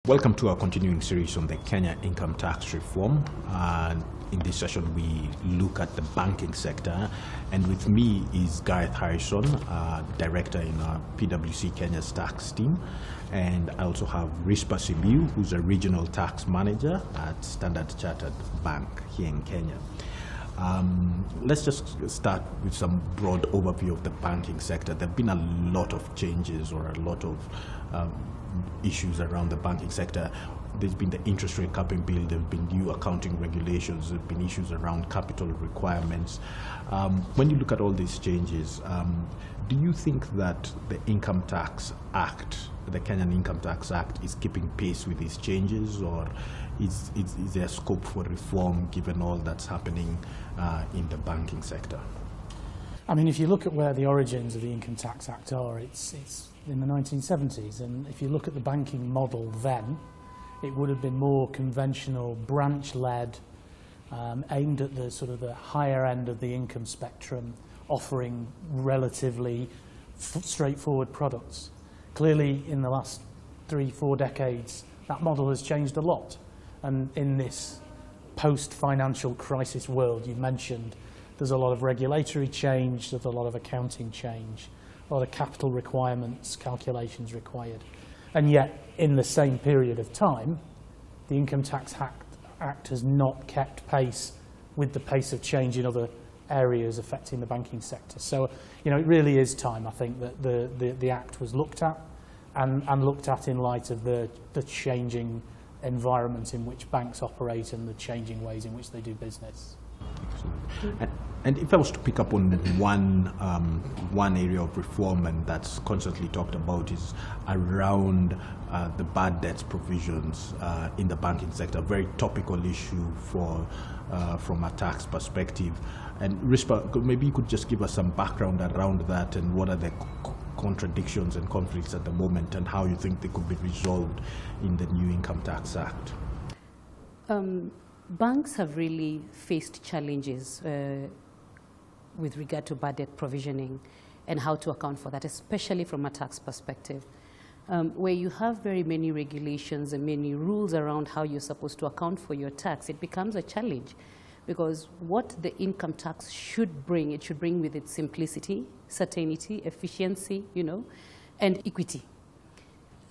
Welcome to our continuing series on the Kenya income tax reform. In this session, we look at the banking sector. And with me is Gareth Harrison, Director in our PwC Kenya's tax team. And I also have Rispah Simiyu, who's a Regional Tax Manager at Standard Chartered Bank here in Kenya. Let's just start with some broad overview of the banking sector. There have been a lot of changes or a lot of issues around the banking sector. There's been the interest rate capping bill, there have been new accounting regulations, there have been issues around capital requirements. When you look at all these changes, do you think that the Income Tax Act, the Kenyan Income Tax Act, is keeping pace with these changes, or is there scope for reform given all that's happening in the banking sector? I mean, if you look at where the origins of the Income Tax Act are, it's in the 1970s, and if you look at the banking model then, it would have been more conventional, branch-led, aimed at the sort of the higher end of the income spectrum, offering relatively straightforward products. Clearly, in the last 3-4 decades, that model has changed a lot. And in this post-financial crisis world you mentioned, there's a lot of regulatory change, there's a lot of accounting change, a lot of capital requirements, calculations required. And yet, in the same period of time, the Income Tax Act has not kept pace with the pace of change in other areas affecting the banking sector. So, you know, it really is time, I think, that the Act was looked at and looked at in light of the changing environment in which banks operate and the changing ways in which they do business. Excellent. And if I was to pick up on one area of reform, and that's constantly talked about, is around the bad debts provisions in the banking sector, a very topical issue from a tax perspective. And Rispah, maybe you could just give us some background around that, and what are the contradictions and conflicts at the moment, and how you think they could be resolved in the new Income Tax Act. Banks have really faced challenges with regard to bad debt provisioning and how to account for that, especially from a tax perspective. Where you have very many regulations and many rules around how you're supposed to account for your tax, it becomes a challenge. Because what the income tax should bring, it should bring with it simplicity, certainty, efficiency, you know, and equity.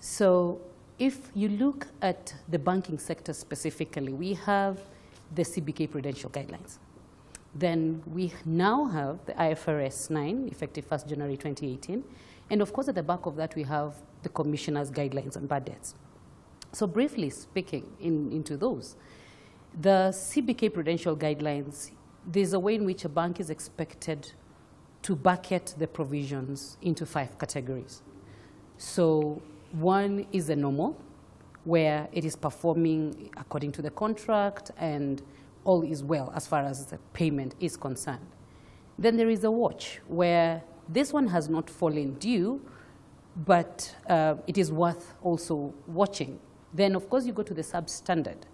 So if you look at the banking sector specifically, we have the CBK Prudential Guidelines. Then we now have the IFRS 9, effective 1st January 2018. And of course, at the back of that, we have the Commissioner's Guidelines on Bad Debts. So briefly speaking into those, the CBK Prudential Guidelines, there's a way in which a bank is expected to bucket the provisions into 5 categories. So one is the normal, where it is performing according to the contract and all is well as far as the payment is concerned. Then there is a watch, where this one has not fallen due, but it is worth also watching. Then, of course, you go to the substandard.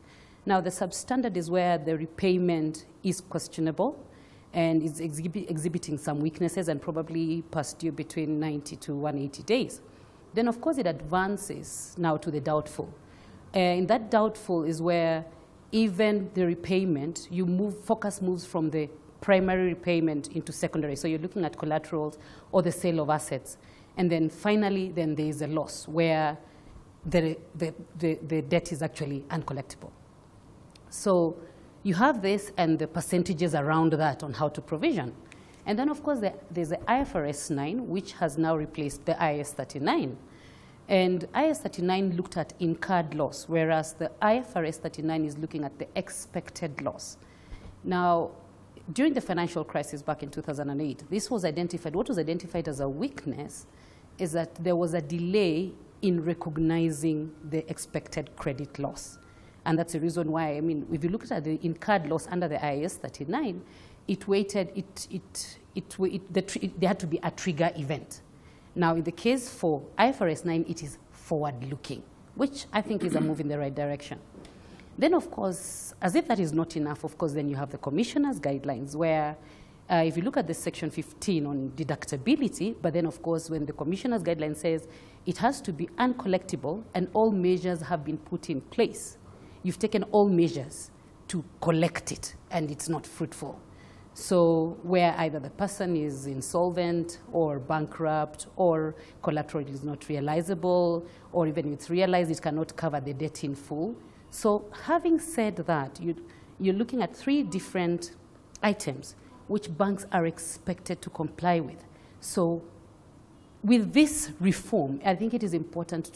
Now, the substandard is where the repayment is questionable and is exhibiting some weaknesses and probably past due between 90 to 180 days. Then, of course, it advances now to the doubtful. And that doubtful is where even the repayment, focus moves from the primary repayment into secondary. So you're looking at collaterals or the sale of assets. And then finally, then there is a loss where the debt is actually uncollectible. So you have this and the percentages around that on how to provision. And then, of course, there's the IFRS 9, which has now replaced the IAS 39. And IAS 39 looked at incurred loss, whereas the IFRS 39 is looking at the expected loss. Now, during the financial crisis back in 2008, this was identified. What was identified as a weakness is that there was a delay in recognizing the expected credit loss. And that's the reason why, I mean, if you look at the incurred loss under the IAS 39, there had to be a trigger event. Now, in the case for IFRS 9, it is forward-looking, which I think is a move in the right direction. Then, of course, as if that is not enough, of course, then you have the Commissioner's Guidelines, where If you look at the section 15 on deductibility, but then of course when the commissioner's guideline says it has to be uncollectible and all measures have been put in place, you've taken all measures to collect it and it's not fruitful. So where either the person is insolvent or bankrupt or collateral is not realizable, or even if it's realized, it cannot cover the debt in full. So having said that, you're looking at 3 different items which banks are expected to comply with. So with this reform, I think it is important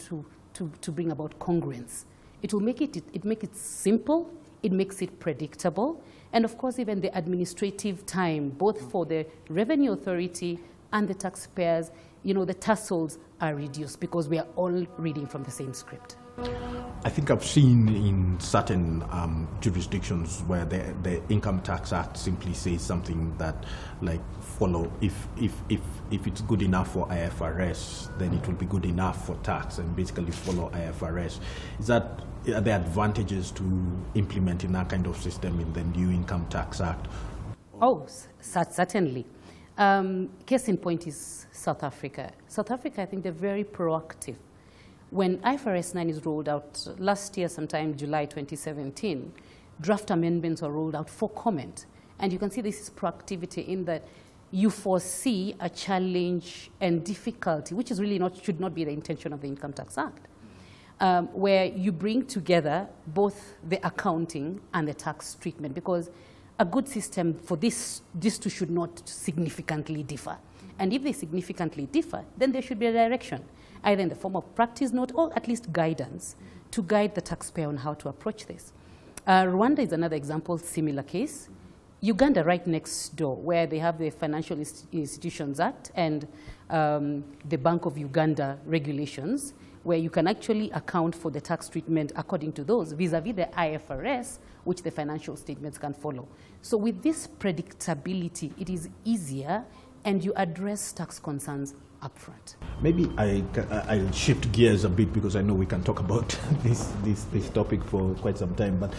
to bring about congruence. It will make it simple, it makes it predictable, and of course even the administrative time, both for the revenue authority and the taxpayers, the tussles are reduced because we are all reading from the same script. I think I've seen in certain jurisdictions where the Income Tax Act simply says something that, like, follow, if it's good enough for IFRS, then it will be good enough for tax, and basically follow IFRS. Are there advantages to implementing that kind of system in the new Income Tax Act? Oh, certainly. Case in point is South Africa. South Africa, I think they're very proactive. When IFRS 9 is rolled out last year, sometime July 2017, draft amendments were rolled out for comment. And you can see this is proactivity in that you foresee a challenge and difficulty, which is really should not be the intention of the Income Tax Act, where you bring together both the accounting and the tax treatment, because a good system for these two should not significantly differ. And if they significantly differ, then there should be a direction, either in the form of practice note or at least guidance to guide the taxpayer on how to approach this. Rwanda is another example, similar case. Uganda right next door, where they have the Financial Institutions Act and the Bank of Uganda regulations, where you can actually account for the tax treatment according to those, vis-a-vis the IFRS, which the financial statements can follow. So with this predictability, it is easier, and you address tax concerns upfront. Maybe I'll shift gears a bit, because I know we can talk about this topic for quite some time. But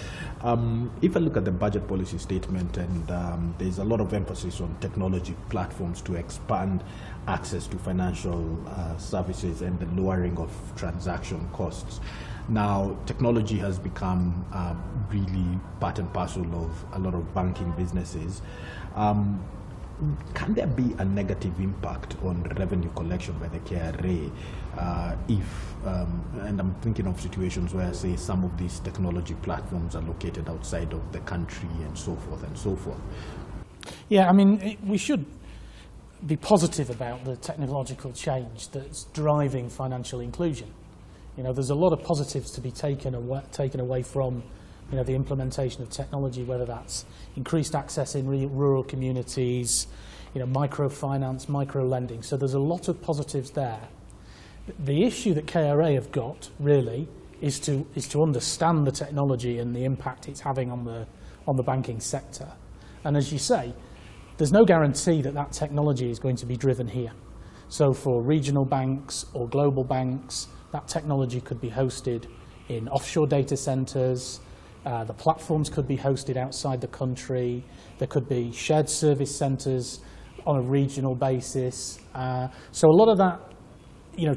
if I look at the budget policy statement, and there's a lot of emphasis on technology platforms to expand access to financial services and the lowering of transaction costs. Now, technology has become really part and parcel of a lot of banking businesses. Can there be a negative impact on revenue collection by the KRA and I'm thinking of situations where, say, some of these technology platforms are located outside of the country and so forth and so forth? Yeah, I mean, we should be positive about the technological change that's driving financial inclusion. There's a lot of positives to be taken away from the implementation of technology, whether that's increased access in rural communities, microfinance, micro-lending. So there's a lot of positives there. The issue that KRA have got, really, is to understand the technology and the impact it's having on the banking sector. And as you say, there's no guarantee that that technology is going to be driven here. So for regional banks or global banks, that technology could be hosted in offshore data centers. The platforms could be hosted outside the country. There could be shared service centers on a regional basis. So a lot of that,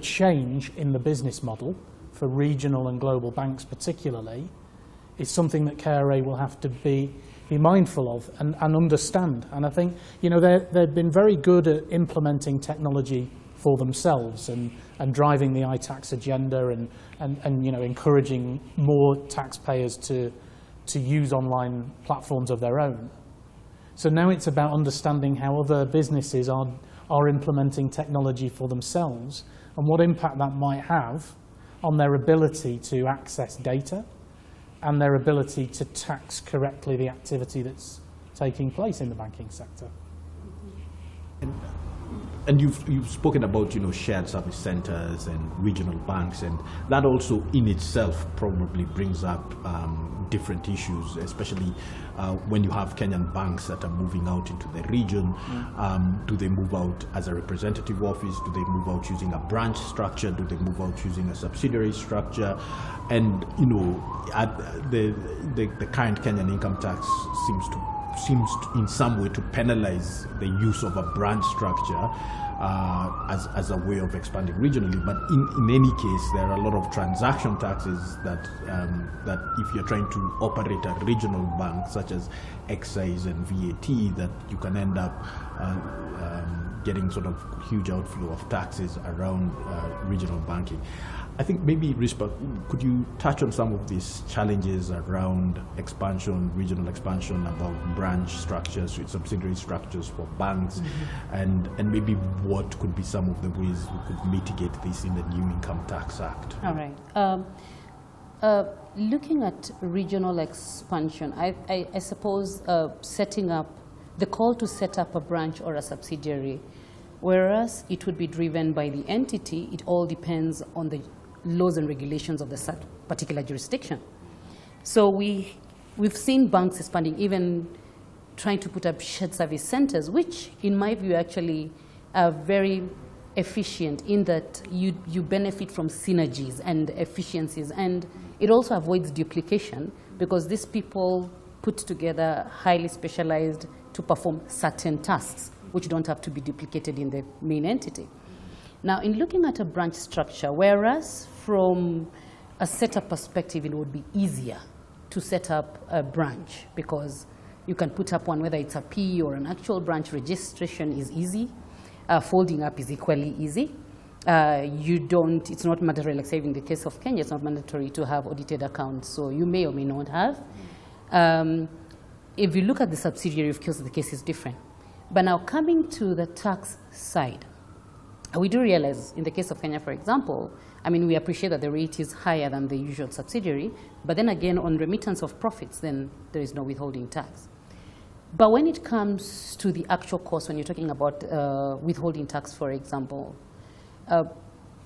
change in the business model for regional and global banks particularly is something that KRA will have to be mindful of and understand. And I think, they've been very good at implementing technology for themselves and driving the iTax agenda and encouraging more taxpayers to use online platforms of their own. So now it's about understanding how other businesses are implementing technology for themselves and what impact that might have on their ability to access data and their ability to tax correctly the activity that's taking place in the banking sector. And you've spoken about shared service centers and regional banks, and that also in itself probably brings up different issues, especially when you have Kenyan banks that are moving out into the region. Do they move out as a representative office? Do they move out using a branch structure? Do they move out using a subsidiary structure? And the current Kenyan income tax seems to seems in some way to penalize the use of a branch structure as a way of expanding regionally. But in any case, there are a lot of transaction taxes that if you're trying to operate a regional bank, such as excise and VAT, that you can end up getting sort of huge outflow of taxes around regional banking. I think maybe, Rispah, could you touch on some of these challenges around expansion, regional expansion, about branch structures, subsidiary structures for banks, and maybe what could be some of the ways we could mitigate this in the new Income Tax Act? All right. Looking at regional expansion, I suppose setting up, the call to set up a branch or a subsidiary, whereas it would be driven by the entity, it all depends on the laws and regulations of the particular jurisdiction. So we've seen banks expanding, even trying to put up shared service centers, which in my view actually are very efficient in that you benefit from synergies and efficiencies, and it also avoids duplication because these people put together highly specialized to perform certain tasks which don't have to be duplicated in the main entity. Now, in looking at a branch structure, whereas from a setup perspective, it would be easier to set up a branch because you can put up one, whether it's a P or an actual branch. Registration is easy. Folding up is equally easy. It's not mandatory, like say in the case of Kenya, it's not mandatory to have audited accounts, so you may or may not have. If you look at the subsidiary, of course, the case is different. But now coming to the tax side, we do realize in the case of Kenya, for example, I mean, we appreciate that the rate is higher than the usual subsidiary, but then again, on remittance of profits, then there is no withholding tax. But when it comes to the actual cost, when you're talking about withholding tax, for example,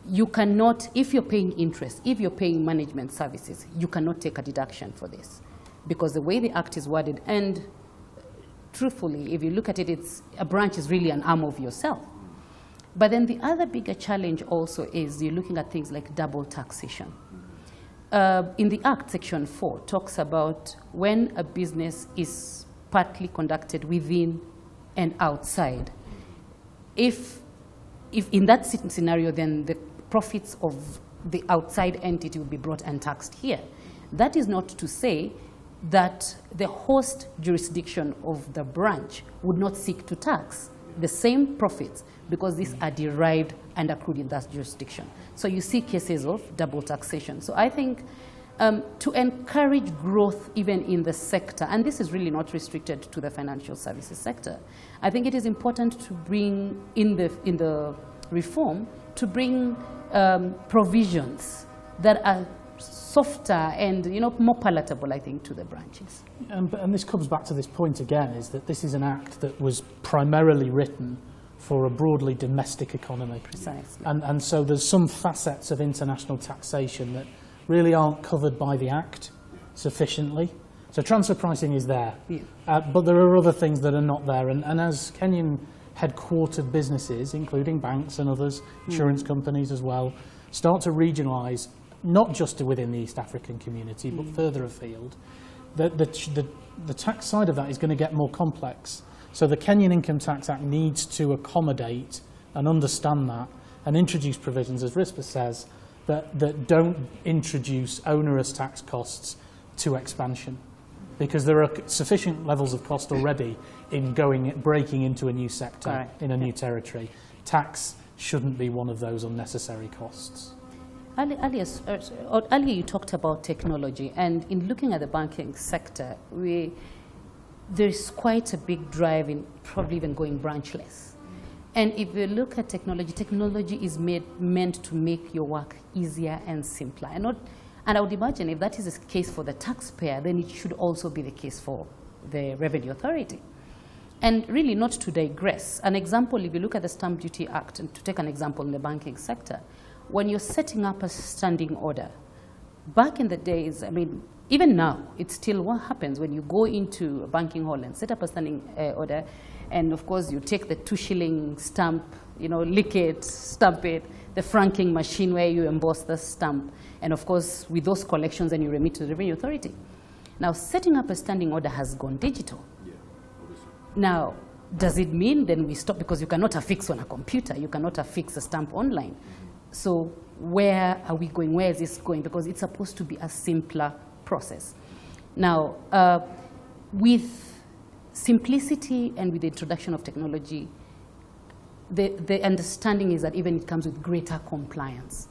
you cannot, if you're paying interest, if you're paying management services, you cannot take a deduction for this because the way the act is worded, and truthfully, if you look at it, a branch is really an arm of yourself. But then the other bigger challenge also is you're looking at things like double taxation. In the Act, Section 4 talks about when a business is partly conducted within and outside. If in that scenario, then the profits of the outside entity will be brought and taxed here. That is not to say that the host jurisdiction of the branch would not seek to tax the same profits because these are derived and accrued in that jurisdiction. So you see cases of double taxation. So I think to encourage growth even in the sector, and this is really not restricted to the financial services sector, I think it is important to bring in the reform, to bring provisions that are softer and more palatable, I think, to the branches. And this comes back to this point again, is that this is an act that was primarily written for a broadly domestic economy. Precisely. And so there's some facets of international taxation that really aren't covered by the act sufficiently. So transfer pricing is there, but there are other things that are not there. And as Kenyan headquartered businesses, including banks and others, insurance companies as well, start to regionalise, not just within the East African community, but further afield, the tax side of that is going to get more complex. So the Kenyan Income Tax Act needs to accommodate and understand that and introduce provisions, as Rispah says, that don't introduce onerous tax costs to expansion. Because there are sufficient levels of cost already in breaking into a new sector, in a new territory. Tax shouldn't be one of those unnecessary costs. Earlier you talked about technology, and in looking at the banking sector, there's quite a big drive in probably even going branchless. And if you look at technology, technology is meant to make your work easier and simpler. And I would imagine if that is the case for the taxpayer, then it should also be the case for the Revenue Authority. And really, not to digress, an example, if you look at the Stamp Duty Act, and to take an example in the banking sector, when you're setting up a standing order, back in the days, I mean, even now, it's still what happens when you go into a banking hall and set up a standing order, and of course you take the 2-shilling stamp, lick it, stamp it, the franking machine where you emboss the stamp, and of course with those collections then you remit to the Revenue Authority. Now setting up a standing order has gone digital. Now, does it mean then we stop? Because you cannot affix on a computer, you cannot affix a stamp online. So where are we going? Where is this going? Because it's supposed to be a simpler process. Now, with simplicity and with the introduction of technology, the understanding is that even it comes with greater compliance.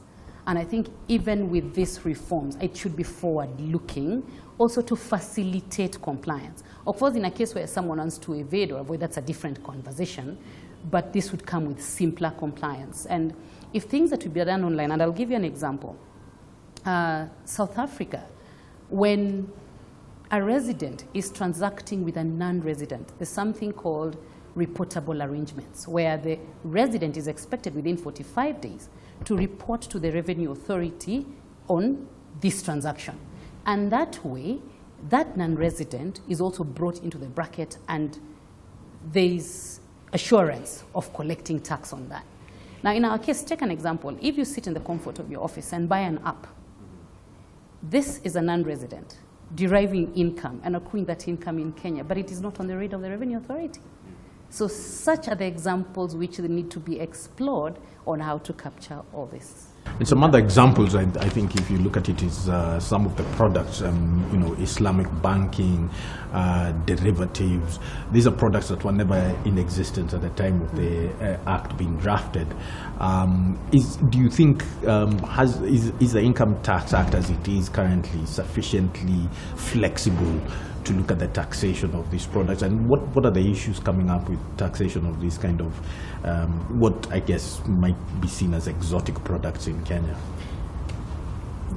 And I think even with these reforms, it should be forward-looking, also to facilitate compliance. Of course, in a case where someone wants to evade or avoid, that's a different conversation, but this would come with simpler compliance. And if things are to be done online, and I'll give you an example. South Africa, when a resident is transacting with a non-resident, there's something called reportable arrangements, where the resident is expected within 45 days to report to the revenue authority on this transaction. And that way, that non-resident is also brought into the bracket, and there's assurance of collecting tax on that. Now, in our case, take an example. If you sit in the comfort of your office and buy an app, this is a non-resident deriving income and accruing that income in Kenya, but it is not on the radar of the revenue authority. So such are the examples which need to be explored on how to capture all this. And some other examples, I think, if you look at it, is some of the products, Islamic banking, derivatives. These are products that were never in existence at the time of the Act being drafted. Do you think, is the Income Tax Act as it is currently sufficiently flexible to look at the taxation of these products? And what are the issues coming up with taxation of these kind of, what I guess might be seen as exotic products in Kenya?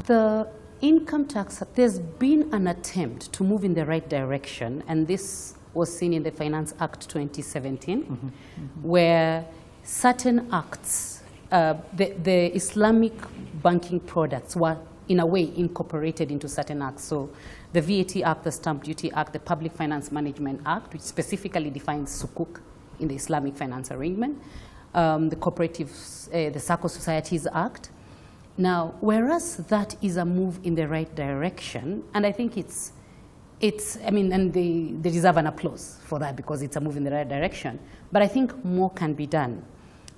The income tax, there's been an attempt to move in the right direction, and this was seen in the Finance Act 2017, where certain acts, the Islamic banking products were in a way incorporated into certain acts. So the VAT Act, the Stamp Duty Act, the Public Finance Management Act, which specifically defines sukuk in the Islamic finance arrangement, the Cooperatives, the Sacco Societies Act. Now, whereas that is a move in the right direction, and I think and they deserve an applause for that because it's a move in the right direction, but I think more can be done.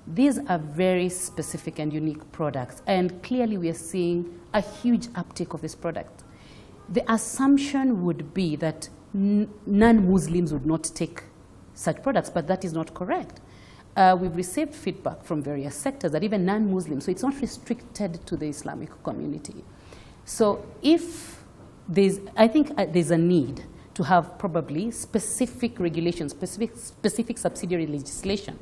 These are very specific and unique products, and clearly we are seeing a huge uptake of this product. The assumption would be that non-Muslims would not take such products, but that is not correct. We've received feedback from various sectors that even non-Muslims, so it's not restricted to the Islamic community. So I think there's a need to have probably specific regulations, specific subsidiary legislation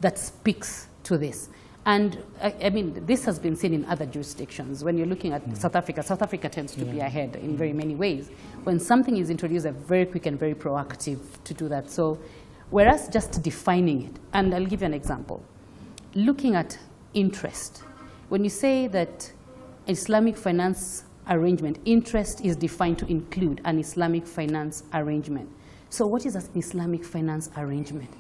that speaks to this. And I mean, this has been seen in other jurisdictions. When you're looking at South Africa tends to be ahead in very many ways. When something is introduced, they're very quick and very proactive to do that. So whereas just defining it, and I'll give you an example. Looking at interest, when you say that Islamic finance arrangement, interest is defined to include an Islamic finance arrangement. So what is an Islamic finance arrangement?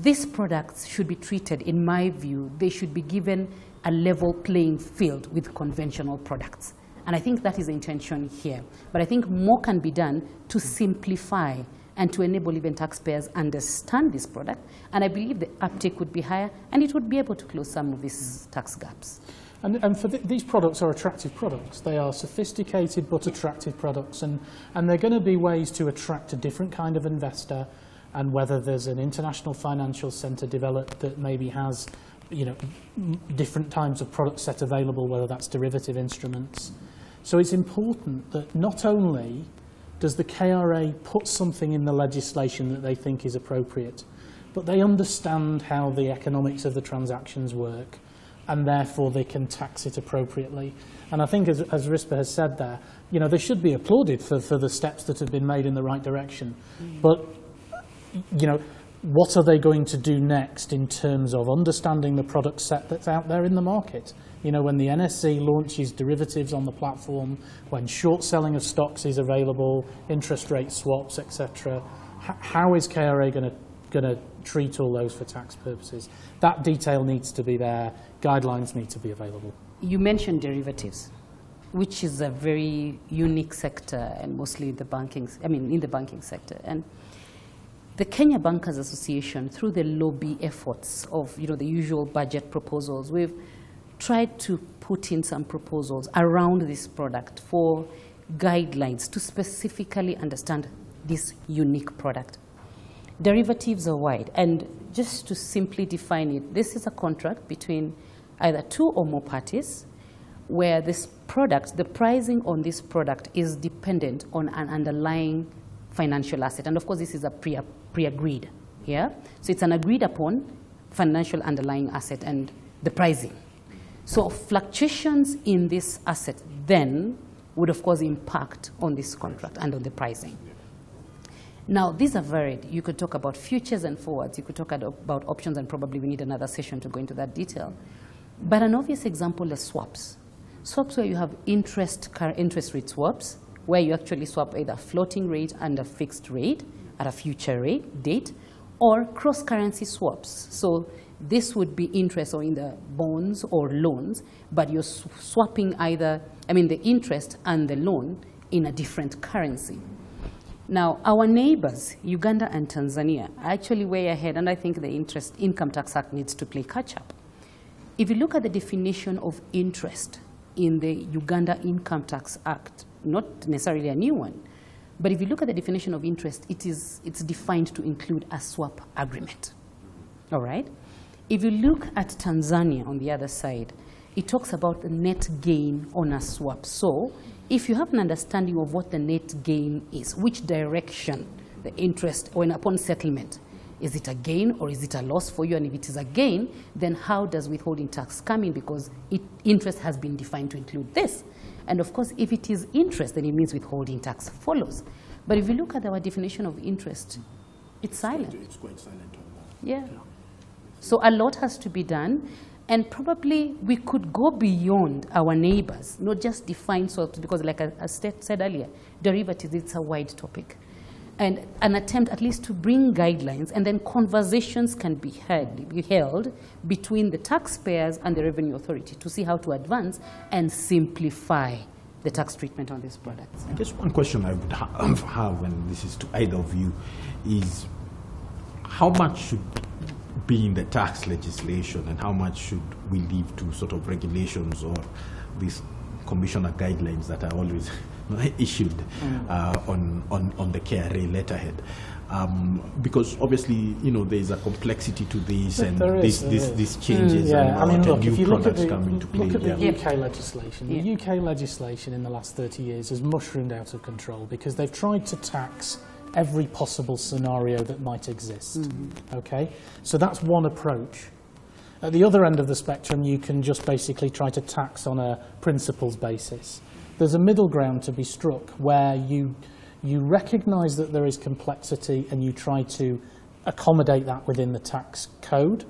These products should be treated, in my view, they should be given a level playing field with conventional products. And I think that is the intention here. But I think more can be done to simplify and to enable even taxpayers understand this product. And I believe the uptake would be higher, and it would be able to close some of these tax gaps. And these products are attractive products. They are sophisticated but attractive products, and they're going to be ways to attract a different kind of investor. And whether there's an international financial centre developed that maybe has, different types of product set available, whether that's derivative instruments. So it's important that not only does the KRA put something in the legislation that they think is appropriate, but they understand how the economics of the transactions work, and therefore they can tax it appropriately. And I think, as Rispah has said there, they should be applauded for the steps that have been made in the right direction. But what are they going to do next in terms of understanding the product set that's out there in the market? When the NSC launches derivatives on the platform, when short selling of stocks is available, interest rate swaps, etc., how is KRA going to treat all those for tax purposes? That detail needs to be there. Guidelines need to be available. You mentioned derivatives, which is a very unique sector, and mostly in the banking sector. And The Kenya Bankers Association, through the lobby efforts of the usual budget proposals, we've tried to put in some proposals around this product for guidelines to specifically understand this unique product. Derivatives are wide, and just to simply define it, this is a contract between either two or more parties where this product, the pricing on this product is dependent on an underlying financial asset. And of course, this is a pre-agreed, yeah? So it's an agreed upon financial underlying asset and the pricing. So fluctuations in this asset then would of course impact on this contract and on the pricing. Now, these are varied. You could talk about futures and forwards. You could talk about options, and probably we need another session to go into that detail. But an obvious example is swaps. Swaps where you have interest rate swaps, where you actually swap either floating rate and a fixed rate at a future rate date, or cross-currency swaps. So this would be interest or in the bonds or loans, but you're swapping the interest and the loan in a different currency. Now, our neighbors, Uganda and Tanzania, are actually way ahead, and I think the Income Tax Act needs to play catch-up. If you look at the definition of interest in the Uganda Income Tax Act, not necessarily a new one, but if you look at the definition of interest, it's defined to include a swap agreement, all right? If you look at Tanzania on the other side, it talks about the net gain on a swap. So if you have an understanding of what the net gain is, which direction the interest, when upon settlement, is it a gain or is it a loss for you? And if it is a gain, then how does withholding tax come in? Because interest has been defined to include this. And of course, if it is interest, then it means withholding tax follows. But if you look at our definition of interest, it's silent. It's quite silent on that. Yeah. So a lot has to be done. And probably we could go beyond our neighbors, not just define swaps, because like I said earlier, derivatives, it's a wide topic. And an attempt at least to bring guidelines, and then conversations can be held between the taxpayers and the Revenue Authority to see how to advance and simplify the tax treatment on these products. I guess one question I would have, and this is to either of you, is how much should be in the tax legislation and how much should we leave to sort of regulations or these commissioner guidelines that are always issued on the KRA letterhead? Because obviously, there's a complexity to this, and these changes and new products come into play. Look at the UK legislation. The UK legislation in the last 30 years has mushroomed out of control because they've tried to tax every possible scenario that might exist. Okay, so that's one approach. At the other end of the spectrum, you can just basically try to tax on a principles basis. There's a middle ground to be struck where you recognise that there is complexity and you try to accommodate that within the tax code.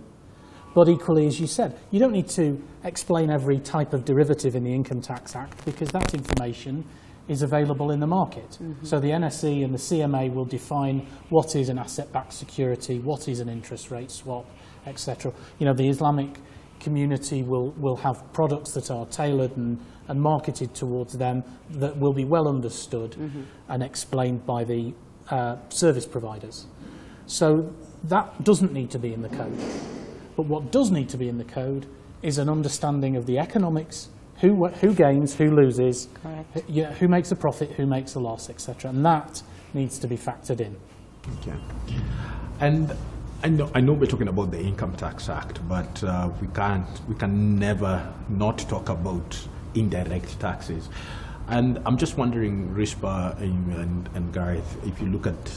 But equally, as you said, you don't need to explain every type of derivative in the Income Tax Act because that information is available in the market. So the NSE and the CMA will define what is an asset-backed security, what is an interest rate swap, etc. The Islamic community will have products that are tailored and marketed towards them that will be well understood and explained by the service providers. So that doesn't need to be in the code. But what does need to be in the code is an understanding of the economics, who gains, who loses, who makes a profit, who makes a loss, etc. And that needs to be factored in. Okay. And I know we're talking about the Income Tax Act, but we can never not talk about indirect taxes. And I'm just wondering, Rispah and Gareth, if you look at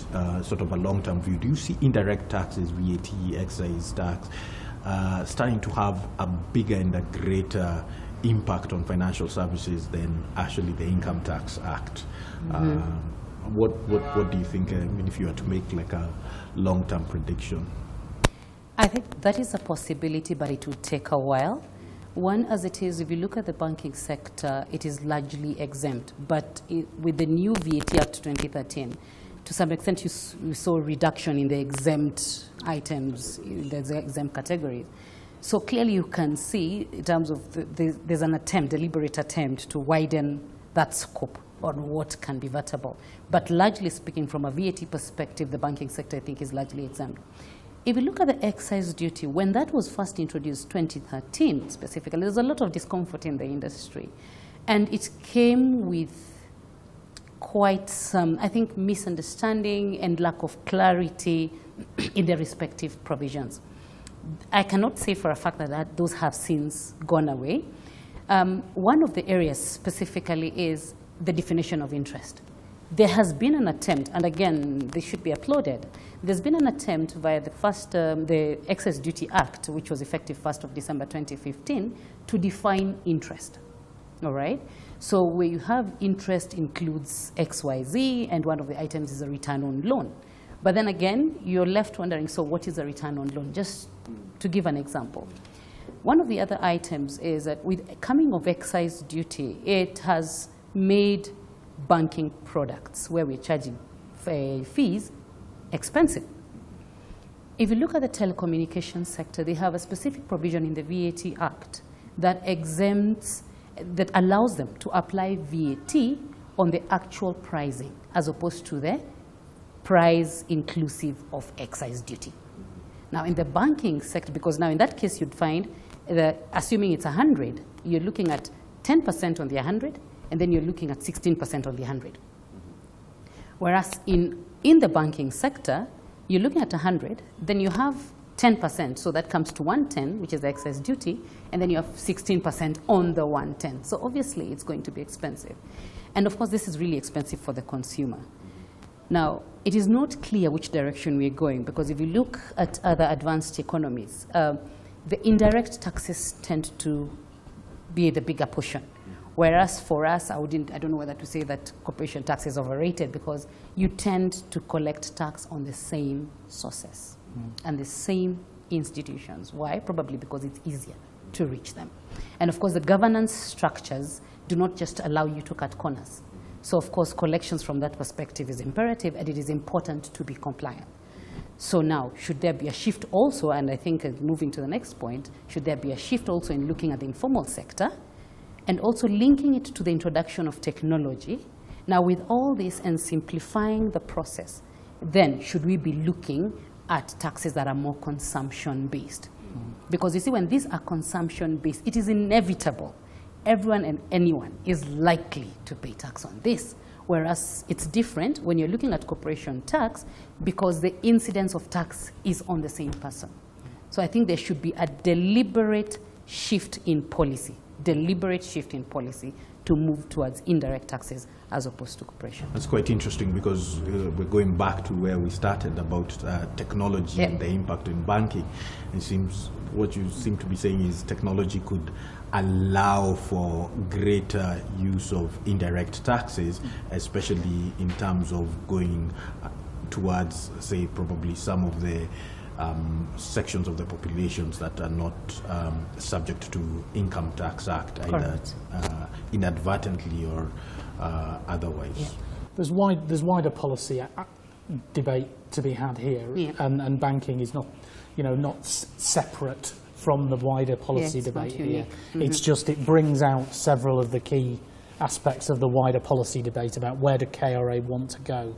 sort of a long-term view, do you see indirect taxes, VAT, excise tax, starting to have a bigger and a greater impact on financial services than actually the Income Tax Act? What do you think, if you were to make like a long-term prediction? I think that is a possibility, but it would take a while. One, as it is, if you look at the banking sector, it is largely exempt. But with the new VAT Act 2013, to some extent, you saw a reduction in the exempt items, in the exempt categories. So clearly you can see, in terms of, there's an attempt, deliberate attempt to widen that scope on what can be vatable. But largely speaking, from a VAT perspective, the banking sector, I think, is largely exempt. If you look at the excise duty, when that was first introduced, 2013 specifically, there's a lot of discomfort in the industry. And it came with quite some, I think, misunderstanding and lack of clarity in the respective provisions. I cannot say for a fact that those have since gone away. One of the areas specifically is the definition of interest. There has been an attempt, and again, they should be applauded. There's been an attempt via the Excise Duty Act, which was effective 1st of December 2015, to define interest, all right? So where you have interest includes XYZ, and one of the items is a return on loan. But then again, you're left wondering, so what is a return on loan? Just to give an example. One of the other items is that with coming of excise duty, it has made banking products where we're charging fees expensive. If you look at the telecommunications sector, they have a specific provision in the VAT Act that exempts, that allows them to apply VAT on the actual pricing as opposed to the price inclusive of excise duty. Now in the banking sector, because now in that case you'd find that assuming it's 100, you're looking at 10% on the 100, and then you're looking at 16% on the 100. Whereas in the banking sector, you're looking at 100, then you have 10%, so that comes to 110, which is the excise duty, and then you have 16% on the 110. So obviously it's going to be expensive. And of course this is really expensive for the consumer. Now, it is not clear which direction we're going, because if you look at other advanced economies, the indirect taxes tend to be the bigger portion. Whereas for us, I don't know whether to say that corporation tax is overrated, because you tend to collect tax on the same sources and the same institutions. Why? Probably because it's easier to reach them. And of course, the governance structures do not just allow you to cut corners. So of course, collections from that perspective is imperative, and it is important to be compliant. So now, should there be a shift also, and I think moving to the next point, should there be a shift also in looking at the informal sector, and also linking it to the introduction of technology? Now with all this and simplifying the process, then should we be looking at taxes that are more consumption-based? Because you see, when these are consumption-based, it is inevitable. Everyone and anyone is likely to pay tax on this. Whereas it's different when you're looking at corporation tax, because the incidence of tax is on the same person. So I think there should be a deliberate shift in policy to move towards indirect taxes as opposed to corporation. That's quite interesting, because we're going back to where we started about technology and the impact in banking. It seems what you seem to be saying is technology could allow for greater use of indirect taxes, especially in terms of going towards, say, probably some of the sections of the populations that are not subject to Income Tax Act, either inadvertently or otherwise. Yeah. There's wider policy debate to be had here, and banking is not, not separate from the wider policy debate here. It's just, it brings out several of the key aspects of the wider policy debate about where do KRA want to go.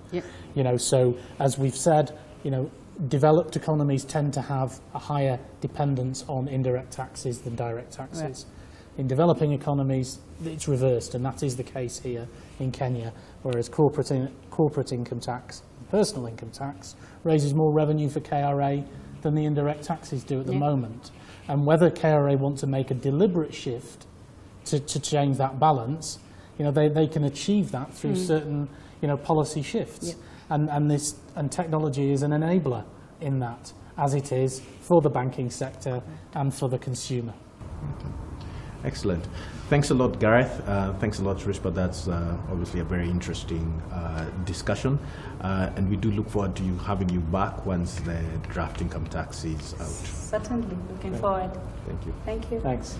So as we've said, developed economies tend to have a higher dependence on indirect taxes than direct taxes. In developing economies, it's reversed, and that is the case here in Kenya, whereas corporate income tax, personal income tax, raises more revenue for KRA than the indirect taxes do at the moment. And whether KRA want to make a deliberate shift to change that balance, they can achieve that through certain policy shifts. And technology is an enabler in that, as it is for the banking sector and for the consumer. Okay. Excellent. Thanks a lot, Gareth. Thanks a lot, Rispah. That's obviously a very interesting discussion. And we do look forward to having you back once the draft income tax is out. Certainly. Looking forward. Thank you. Thank you. Thanks.